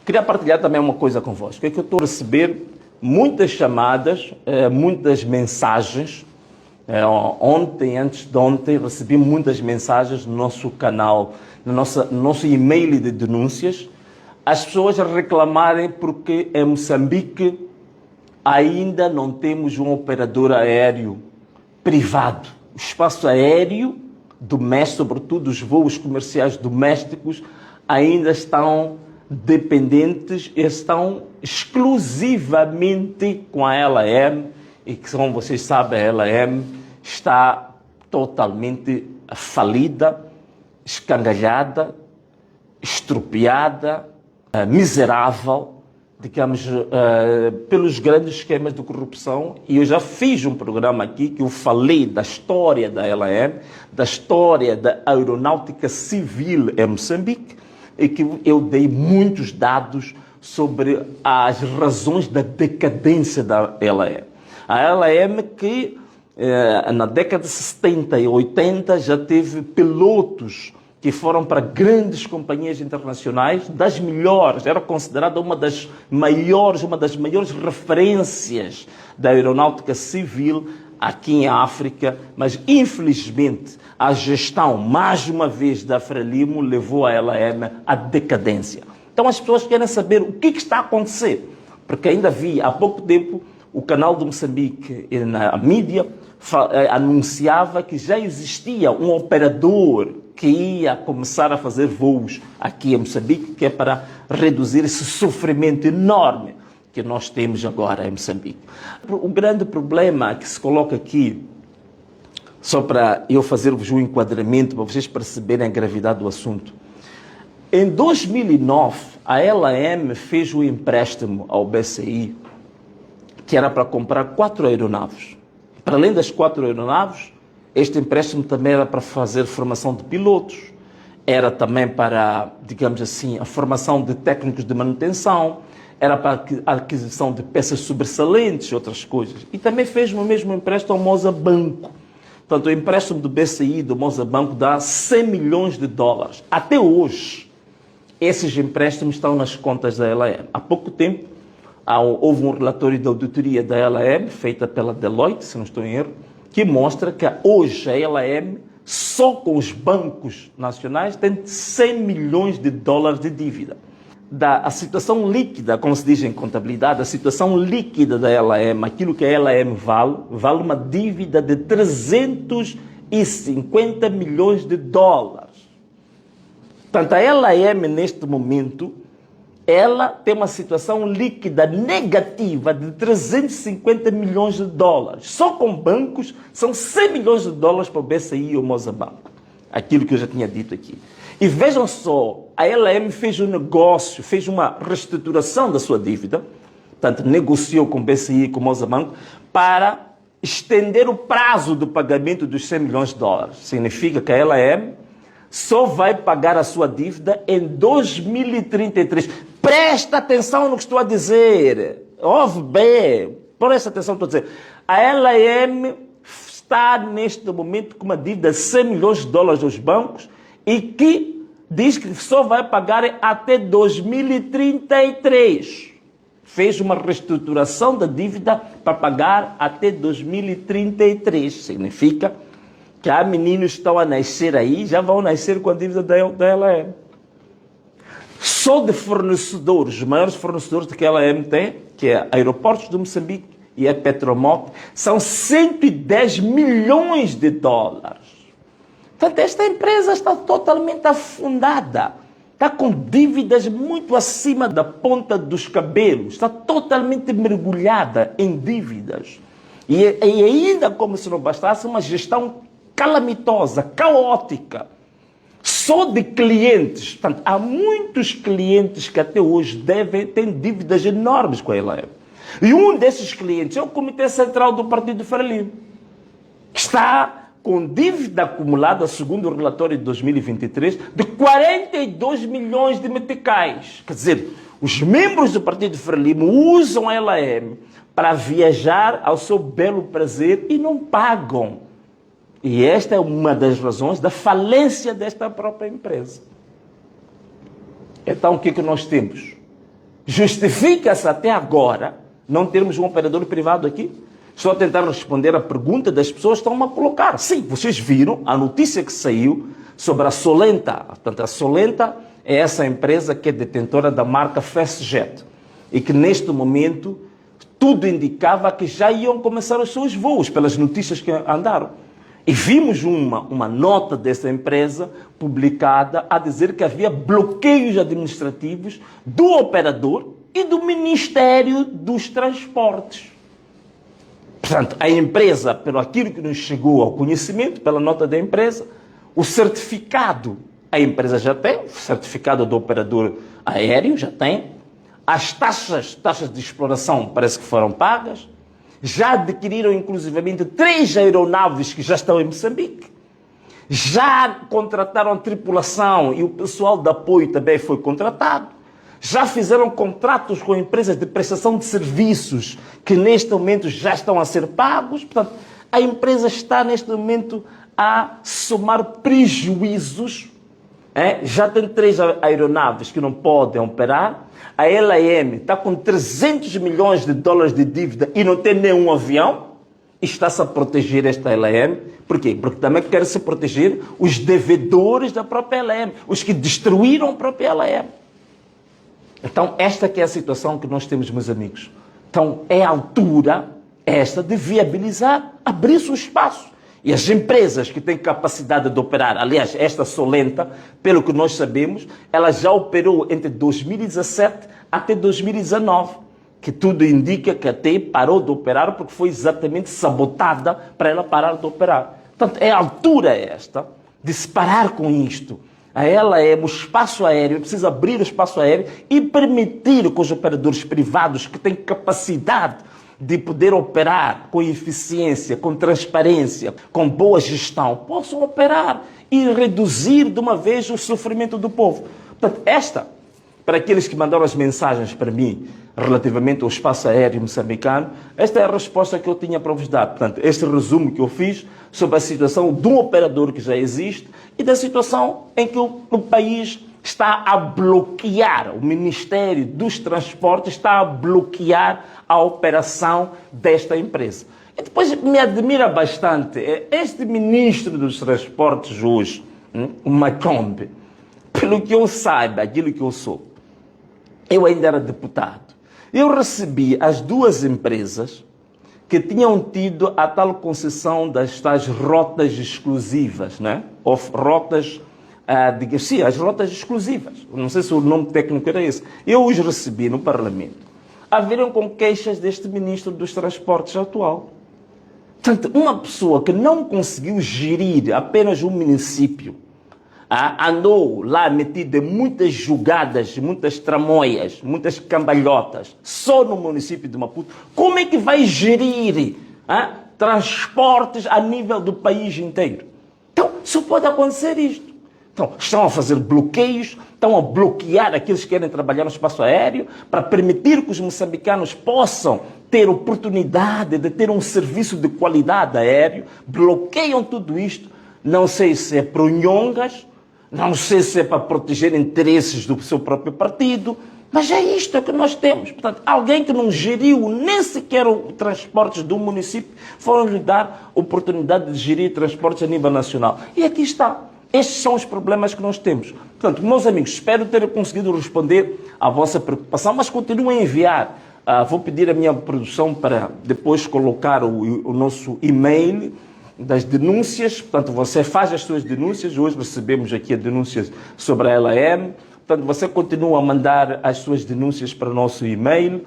Queria partilhar também uma coisa convosco, é que eu estou a receber muitas chamadas, muitas mensagens. Ontem, antes de ontem, recebi muitas mensagens no nosso canal, no nosso e-mail de denúncias, as pessoas a reclamarem porque em Moçambique ainda não temos um operador aéreo privado. O espaço aéreo doméstico, sobretudo os voos comerciais domésticos, ainda estão dependentes, estão exclusivamente com a LAM, e que, como vocês sabem, a LAM está totalmente falida, escangalhada, estropiada, miserável, digamos, pelos grandes esquemas de corrupção. E eu já fiz um programa aqui que eu falei da história da LAM, da história da aeronáutica civil em Moçambique, e que eu dei muitos dados sobre as razões da decadência da LAM. A LAM que na década de 70 e 80 já teve pilotos que foram para grandes companhias internacionais, das melhores, era considerada uma das maiores referências da aeronáutica civil aqui em África, mas infelizmente a gestão, mais uma vez, da Frelimo levou a LAM à decadência. Então as pessoas querem saber o que está a acontecer, porque ainda vi há pouco tempo o canal de Moçambique na mídia anunciava que já existia um operador que ia começar a fazer voos aqui em Moçambique, que é para reduzir esse sofrimento enorme que nós temos agora em Moçambique. O grande problema que se coloca aqui, só para eu fazer-vos um enquadramento, para vocês perceberem a gravidade do assunto. Em 2009, a LAM fez um empréstimo ao BCI, que era para comprar 4 aeronaves. Para além das 4 aeronaves, este empréstimo também era para fazer formação de pilotos, era também para, digamos assim, a formação de técnicos de manutenção, era para a aquisição de peças sobressalentes e outras coisas. E também fez o mesmo empréstimo ao Moçambique. Portanto, o empréstimo do BCI, do Moçambique, dá 100 milhões de dólares. Até hoje, esses empréstimos estão nas contas da LAM. Há pouco tempo, houve um relatório de auditoria da LAM, feita pela Deloitte, se não estou em erro, que mostra que hoje a LAM, só com os bancos nacionais, tem 100 milhões de dólares de dívida. A situação líquida, como se diz em contabilidade, a situação líquida da LAM, aquilo que a LAM vale uma dívida de 350 milhões de dólares. Portanto, a LAM, neste momento, ela tem uma situação líquida negativa de 350 milhões de dólares. Só com bancos, são 100 milhões de dólares para o BCI e o Moçambique. Aquilo que eu já tinha dito aqui. E vejam só, a LAM fez um negócio, fez uma reestruturação da sua dívida, portanto, negociou com o BCI e com o Moçambique para estender o prazo do pagamento dos 100 milhões de dólares. Significa que a LAM só vai pagar a sua dívida em 2033. Presta atenção no que estou a dizer. Ouve bem. Presta atenção no que estou a dizer. A LAM está neste momento com uma dívida de 100 milhões de dólares dos bancos e que diz que só vai pagar até 2033. Fez uma reestruturação da dívida para pagar até 2033. Significa que há meninos que estão a nascer aí, já vão nascer com a dívida da LAM. Só de fornecedores, os maiores fornecedores que a LAM tem, que é Aeroportos de Moçambique e a Petromoc, são 110 milhões de dólares. Portanto, esta empresa está totalmente afundada. Está com dívidas muito acima da ponta dos cabelos. Está totalmente mergulhada em dívidas. E ainda, como se não bastasse, uma gestão calamitosa, caótica. Só de clientes. Portanto, há muitos clientes que até hoje têm dívidas enormes com a LAM. E um desses clientes é o Comitê Central do Partido Frelimo, que está com dívida acumulada, segundo o relatório de 2023, de 42 milhões de meticais. Quer dizer, os membros do Partido Frelimo usam a LAM para viajar ao seu belo prazer e não pagam. E esta é uma das razões da falência desta própria empresa. Então, o que é que nós temos? Justifica-se até agora não termos um operador privado aqui? Estou a tentar responder a pergunta das pessoas que estão a colocar. Sim, vocês viram a notícia que saiu sobre a Solenta. Portanto, a Solenta é essa empresa que é detentora da marca Fastjet e que neste momento tudo indicava que já iam começar os seus voos, pelas notícias que andaram. E vimos uma nota dessa empresa publicada a dizer que havia bloqueios administrativos do operador e do Ministério dos Transportes. Portanto, a empresa, pelo aquilo que nos chegou ao conhecimento, pela nota da empresa, o certificado a empresa já tem, o certificado do operador aéreo já tem, as taxas de exploração parece que foram pagas, já adquiriram inclusivamente 3 aeronaves que já estão em Moçambique, já contrataram a tripulação e o pessoal de apoio também foi contratado, já fizeram contratos com empresas de prestação de serviços que neste momento já estão a ser pagos. Portanto, a empresa está neste momento a somar prejuízos. Já tem 3 aeronaves que não podem operar. A LAM está com 300 milhões de dólares de dívida e não tem nenhum avião. Está-se a proteger esta LAM. Por quê? Porque também quer se proteger os devedores da própria LAM, os que destruíram a própria LAM. Então, esta que é a situação que nós temos, meus amigos. Então, é a altura esta de viabilizar, abrir-se o espaço. E as empresas que têm capacidade de operar, aliás, esta Solenta, pelo que nós sabemos, ela já operou entre 2017 até 2019, que tudo indica que até parou de operar porque foi exatamente sabotada para ela parar de operar. Portanto, é a altura esta de se parar com isto. A ela é o espaço aéreo, precisa abrir o espaço aéreo e permitir que os operadores privados que têm capacidade de poder operar com eficiência, com transparência, com boa gestão, possam operar e reduzir de uma vez o sofrimento do povo. Portanto, para aqueles que mandaram as mensagens para mim relativamente ao espaço aéreo moçambicano, esta é a resposta que eu tinha para vos dar. Portanto, este resumo que eu fiz sobre a situação de um operador que já existe e da situação em que o país está a bloquear, o Ministério dos Transportes está a bloquear a operação desta empresa. E depois me admira bastante este Ministro dos Transportes hoje, o Macombe, pelo que eu saiba, aquilo que eu sou, eu ainda era deputado, eu recebi as 2 empresas que tinham tido a tal concessão das tais rotas exclusivas, né? Ou rotas, sim, as rotas exclusivas. Não sei se o nome técnico era esse. Eu os recebi no Parlamento. Haveram com queixas deste Ministro dos Transportes atual. Portanto, uma pessoa que não conseguiu gerir apenas um município, andou lá metido em muitas jogadas, muitas tramóias, muitas cambalhotas, só no município de Maputo, como é que vai gerir transportes a nível do país inteiro? Então, só pode acontecer isto. Então, estão a fazer bloqueios, estão a bloquear aqueles que querem trabalhar no espaço aéreo para permitir que os moçambicanos possam ter oportunidade de ter um serviço de qualidade aéreo, bloqueiam tudo isto. Não sei se é por nhongas, não sei se é para proteger interesses do seu próprio partido, mas é isto que nós temos. Portanto, alguém que não geriu nem sequer os transportes do município, foram lhe dar oportunidade de gerir transportes a nível nacional. E aqui está. Estes são os problemas que nós temos. Portanto, meus amigos, espero ter conseguido responder à vossa preocupação, mas continuem a enviar. Vou pedir à minha produção para depois colocar o nosso e-mail das denúncias. Portanto, você faz as suas denúncias. Hoje recebemos aqui as denúncias sobre a LAM. Portanto, você continua a mandar as suas denúncias para o nosso e-mail